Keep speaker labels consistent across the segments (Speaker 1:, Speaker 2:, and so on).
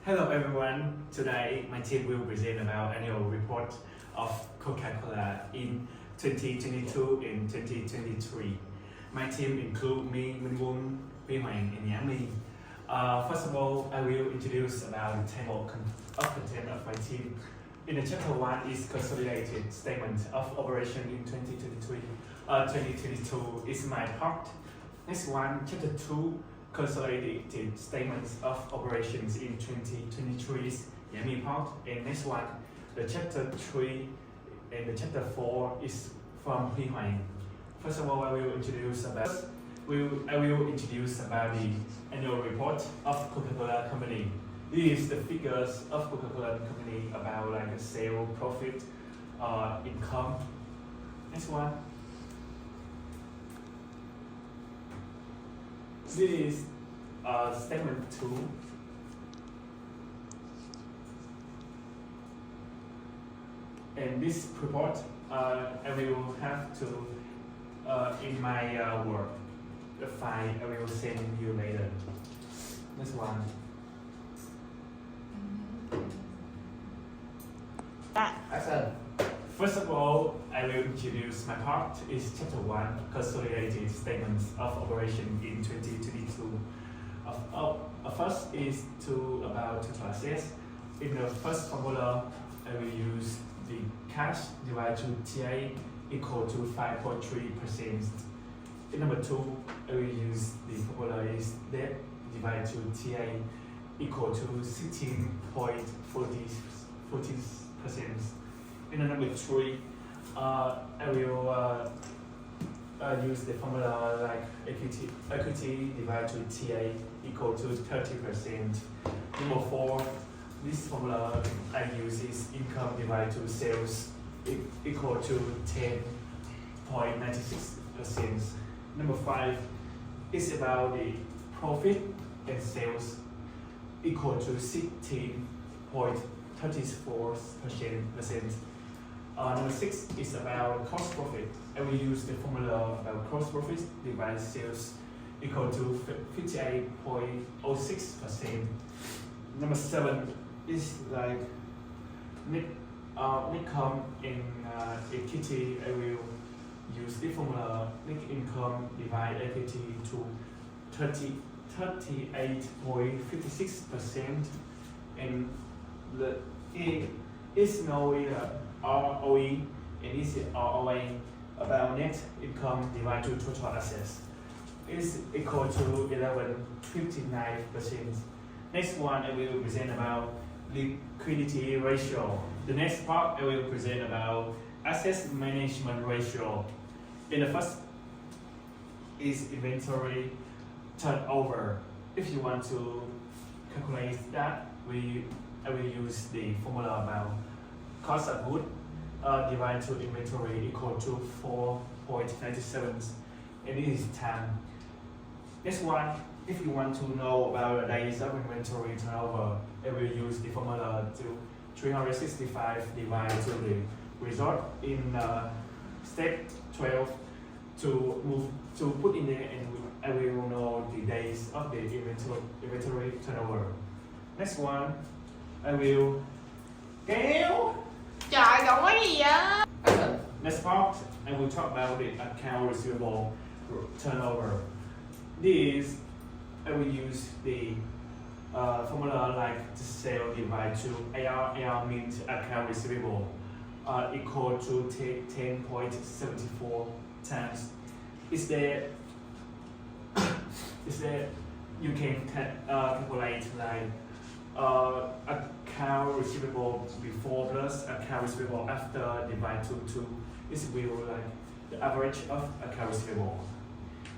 Speaker 1: Hello everyone. Today my team will present about annual report of Coca-Cola in 2022 and 2023. My team include me, Minh Quân, Vi Hoàng, and Nhóm. First of all, I will introduce about the table of content of my team. In the chapter 1 is consolidated statement of operation in 2022 is my part. Next one, chapter 2, consolidated statements of operations in 2023 is Yami part. And next one, the chapter 3 and the chapter 4 is from Vi Hoàng. First of all, I will introduce about the annual report of Coca-Cola Company. This is the figures of Coca-Cola Company about like the sale, profit, income. Next one. This is statement 2. And this report I will have to in my work. The file I will send you later. Next one.
Speaker 2: Action.
Speaker 1: First of all, I will introduce my part is chapter 1, consolidated statements of operation in 2022. First is about total assets. In the first formula, I will use the cash divided to TA equal to 5.3%. In number 2, I will use the formula is debt divided to TA equal to 16.40%. In number 3, I will use the formula like equity divided to TA equal to 30%. Number 4, this formula I use is income divided to sales equal to 10.96%. Number 5 is about the profit and sales equal to 16.34%. Number 6 is about cost profit. I will use the formula about cost profit divided sales equal to 58.06%. Number 7 is like income in equity. I will use the formula net income divided equity to 38.56%, and the is known ROE and is ROA about net income divided to total assets is equal to 11.59%. Next one I will present about liquidity ratio. The next part I will present about assets management ratio. In the first is inventory turnover. If you want to calculate that, I will use the formula about cost of goods divided to inventory equal to 4.97, and this is time. Next one, if you want to know about the days of inventory turnover, I will use the formula to 365 divided to the result in step 12 to put in there, and I will know the days of the inventory turnover. Next one, I will
Speaker 2: Trời cậu nói gì vậy?
Speaker 1: Next part, I will talk about the account receivable turnover. This, I will use the formula like the sale divided to AR. AR means account receivable equal to 10.74 times. Is there you can calculate like account receivable before plus account receivable after divided to 2 is will like the average of account receivable.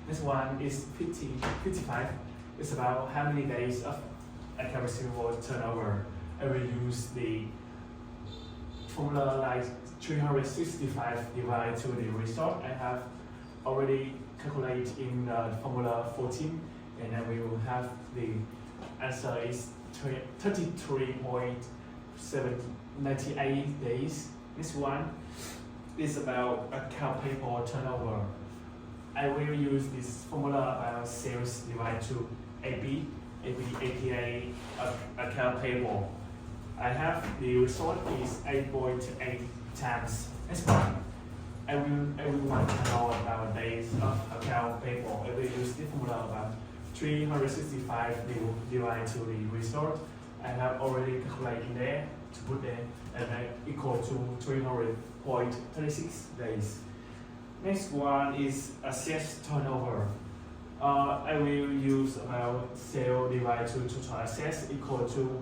Speaker 1: This one is 55. It's about how many days of account receivable turnover. I will use the formula like 365 divided to the result I have already calculated in formula 14, and I will have the answer is 33.798 days. This one is about account payable turnover. I will use this formula about sales divided to AB APA account payable. I have the result is 8.8 times. Next one, I will want to know about days of account payable. I will use the formula about 365 divided to the result. I have already calculated there to put there, and I equal to 300.36 days. Next one is assets turnover. I will use about sale divided to total assets equal to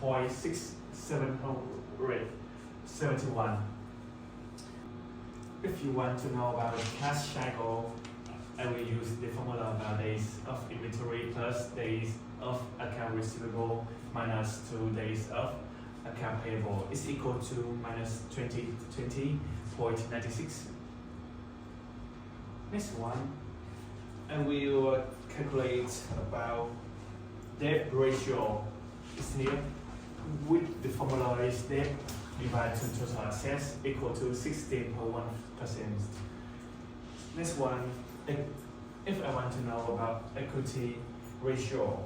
Speaker 1: 1.6771. If you want to know about the cash cycle, I will use the formula about days of inventory plus days of account receivable minus 2 days of account payable is equal to minus 20.96. Next one, I will calculate about debt ratio. Is here with the formula is debt divided to total assets equal to 16.1%. Next one, if I want to know about equity ratio,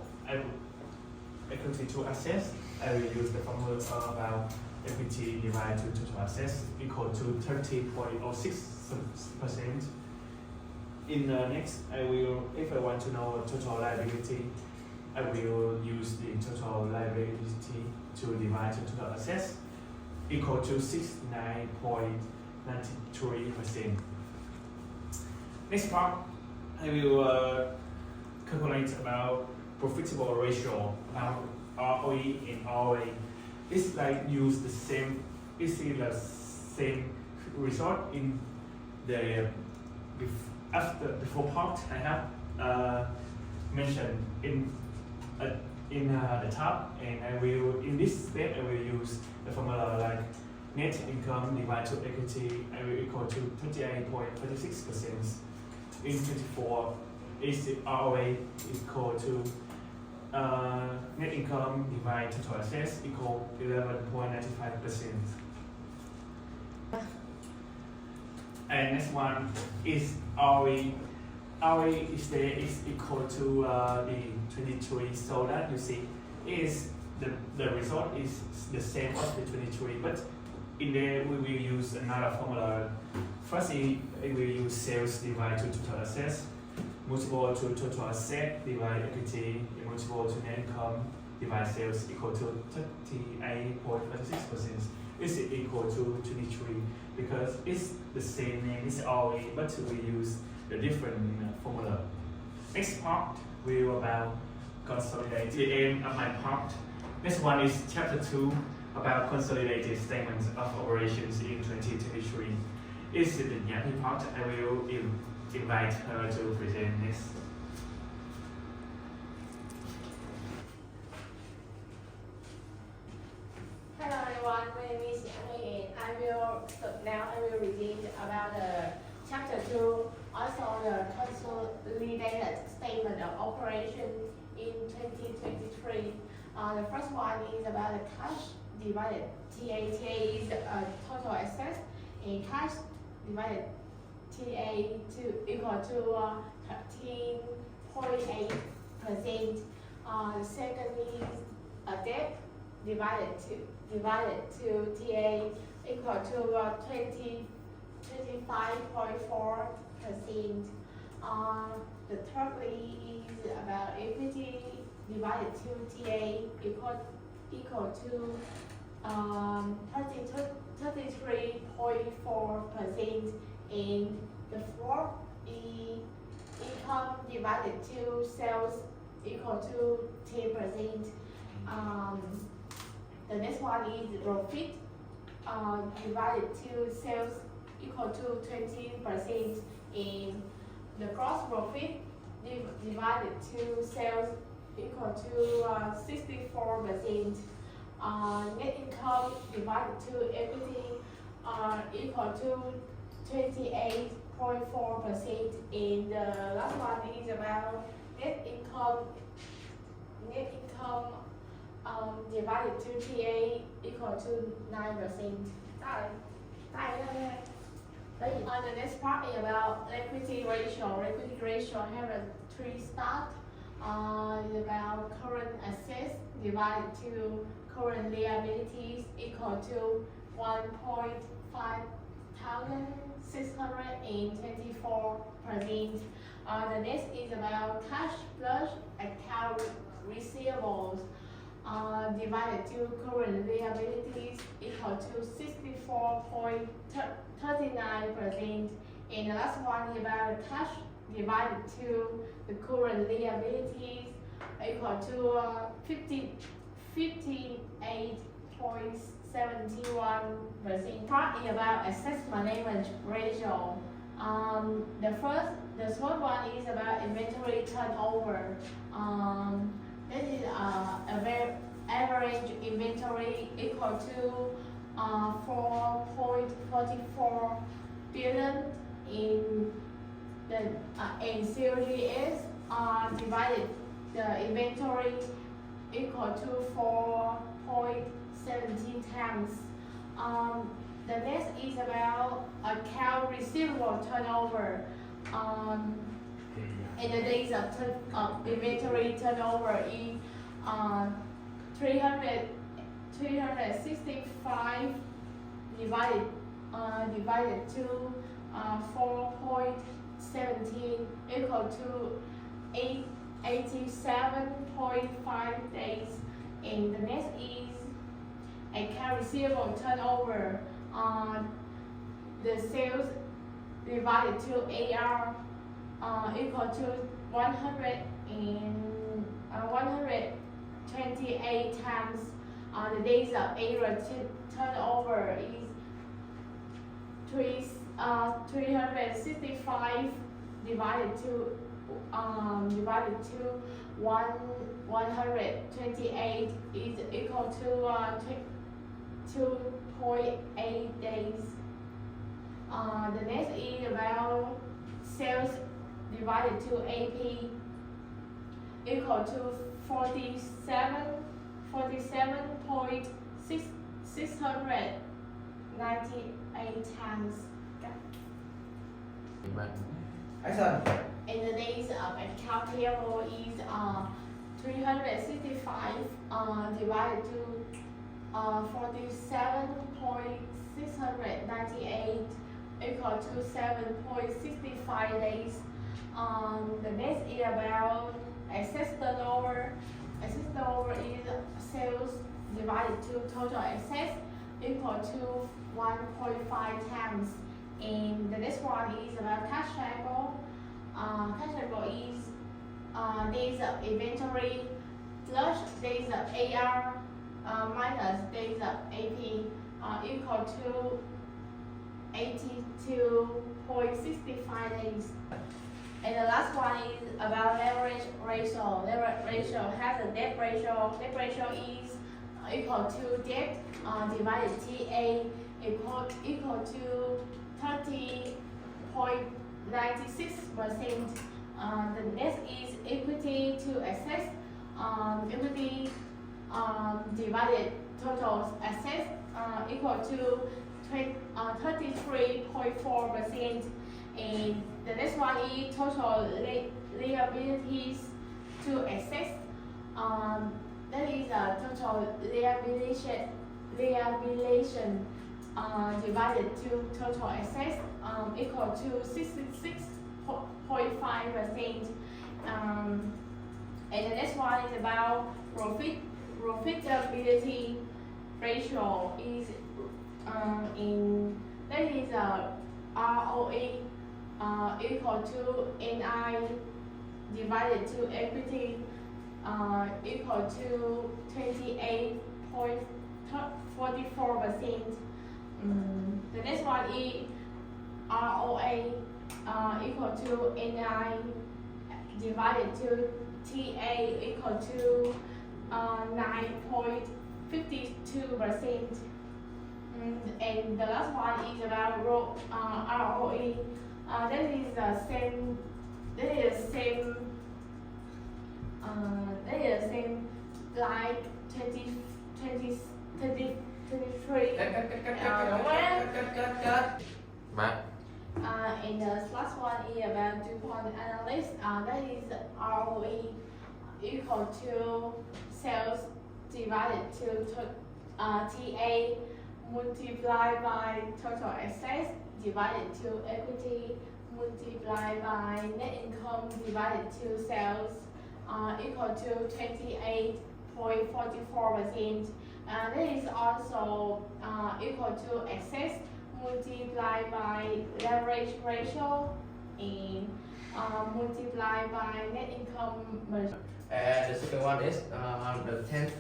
Speaker 1: equity to assets, I will use the formula about equity divided to total assets equal to 30.06%. In the next, if I want to know total liability, I will use the total liability to divide to total assets equal to 69.93%. Next part, I will calculate about profitable ratio, about ROE and ROA. It's like use the same, result in the before part I have mentioned in the top, and I will in this step I will use the formula like net income divided to equity. I will equal to 28.36%. In 24 is the ROA equal to net income divided total assets equal 11.95%. And next one is ROE. ROE is equal to the 23, so that you see is the result is the same as the 23, but in there we will use another formula. Firstly, we will use sales divided to total assets, multiple to total asset divided equity, and multiple to net income divided sales equal to 38.36%. Is equal to 23 because it's the same name, it's ROE, but we use the different formula. Next part we will about consolidate. The end of my part. Next one is chapter 2 about consolidated statements of operations in 2023. Is the Nhóm part. I will invite her to present this.
Speaker 2: Hello everyone, my name is Yami and I will read about the chapter 2, also the consolidated statement of operation in 2023. The first one is about the cash divided. TA is total assets, and cash divided TA equal to 13.8%. The second is debt divided to TA equal to 25.4%. The thirdly is about equity divided to TA equal to 33.4%. And the fourth is income divided to sales equal to 10%. The next one is profit divided to sales equal to 20%, and the gross profit divided to sales equal to 64%. Net income divided to equity equal to 28.4%, and the last one is about net income divided to TA equal to 9%. The next part is about liquidity ratio. Liquidity ratio has 3 steps. is about current assets divided to current liabilities equal to 1,5624%. The next is about cash plus account receivables divided to current liabilities equal to 64.39%. And the last one is about cash divided to the current liabilities equal to 58.71%. Part is about asset management ratio. The first one is about inventory turnover. This is a very average inventory equal to 4.44 billion in the COGS divided the inventory equal to 4.17 times. The next is about account receivable turnover. And the days of inventory turnover is 365 divided to 4.17 equal to 87.5 days. And the next is account receivable turnover. The sales divided to AR equal to 128 times. The days of average turnover is 365 divided to 128 is equal to 2.8 days. The next is about sales divided to AP equal to 47.698 times.
Speaker 3: Action.
Speaker 2: And the days of account payable is 365 divided to 47.698 equal to 7.65 days. The next is about assets turnover. Assets turnover is sales divided to total assets equal to 1.5 times. And the next one is about cash cycle. Cash cycle is days of inventory plus days of AR minus days of AP equal to 82.65 days. And the last one is about leverage ratio. Leverage ratio has a debt ratio. Debt ratio is equal to debt divided TA equal to 30.96%. The next is equity to assets. Equity divided total assets equal to 33.4%. And the next one is total liabilities to assets. That is total liability divided to total assets equal to 66.5%. And the next one is about profitability ratio is that is ROE equal to NI divided to equity equal to 28.44%. The next one is ROA equal to NI divided to TA equal to 9.52%. And the last one is about ROE. That is the same like 23. And the last one is about DuPont analyst. That is ROE. equal to sales divided to TA multiplied by total assets divided to equity multiplied by net income divided to sales equal to 28.44%. This is also equal to assets multiplied by leverage ratio and multiplied by net income.
Speaker 3: And the second one is the 10th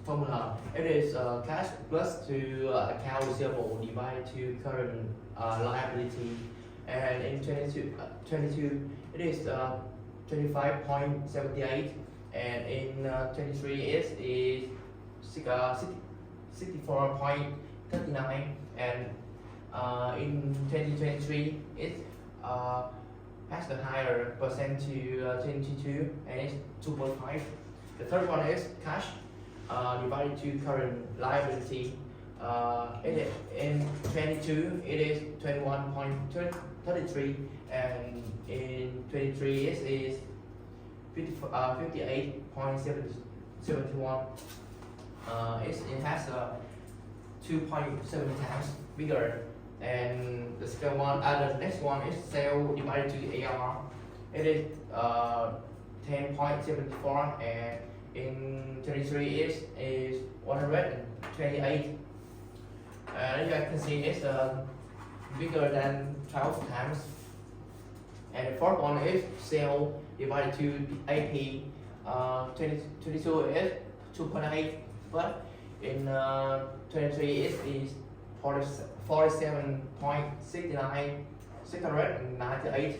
Speaker 3: formula. It is cash plus to account receivable divided to current liability. And in 22 it is 25.78, and in 23 it is 64.39, and in 2023 it has the higher percent to 22, and it's 2.5. The third one is cash divided to current liability. In 22 it is 21.33, and in 23 it is 58.71. It has 2.7 times bigger. And the second one, the next one is sale divided to AR. It is 10.74, and in 23 it is 128. As you can see, it's bigger than 12 times. And the fourth one is sale divided to AP. 22 is 2.8, but in 23 it is 47.69, 698.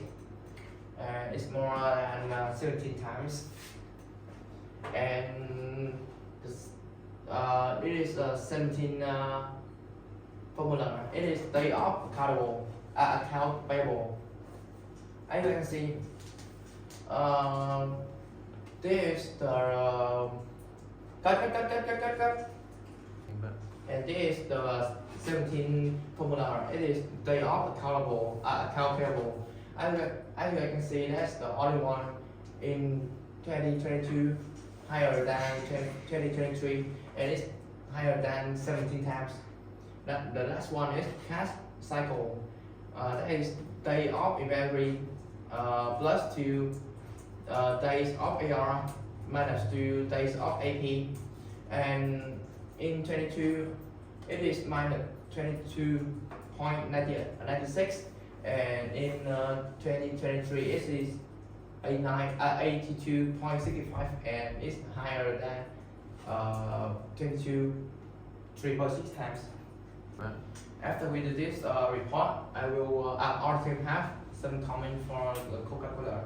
Speaker 3: It's more than 17 times. And this, it is 17 formula. It is day of account payable. As you can see, this is the cut. And this is the 17 formula. It is day of account payable. As you can see, that's the only one in 2022 higher than 2023, and it's higher than 17 times. The last one is cash cycle. That is day of inventory plus 2 days of AR minus 2 days of AP, and in 22 it is minus 22.96, and in 2023 it is 82.65, and it's higher than 3.6 times. After we do this report, I will also have some comment for the Coca-Cola.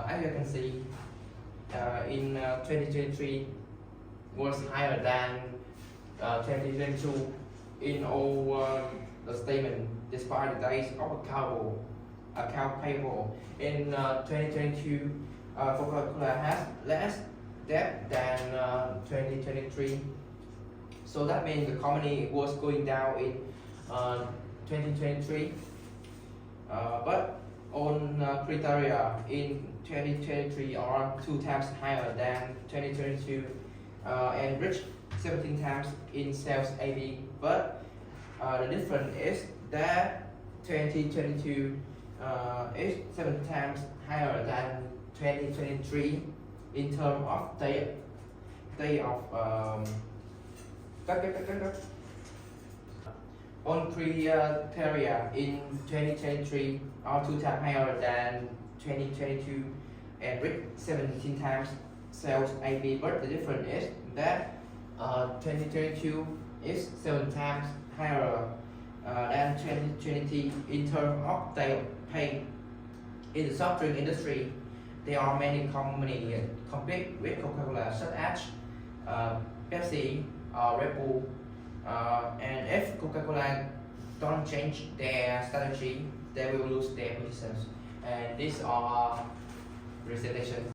Speaker 3: As you can see, in 2023 was higher than 2022 in all the statement, despite the days of account payable. In 2022, Coca-Cola has less debt than 2023. So that means the company was going down in 2023. But on criteria in 2023 are 2 times higher than 2022, and reached 17 times in sales AB. But the difference is that 2022 is 7 times higher than 2023 in terms of day of on criteria in 2023 are 2 times higher than 2022 and reach 17 times sales AB. But the difference is that 2022 is 7 times higher than 2020 in terms of their pay. In the soft drink industry, there are many companies compete with Coca-Cola, such as Pepsi or Red Bull, and if Coca-Cola don't change their strategy, they will lose their positions. And these are recession.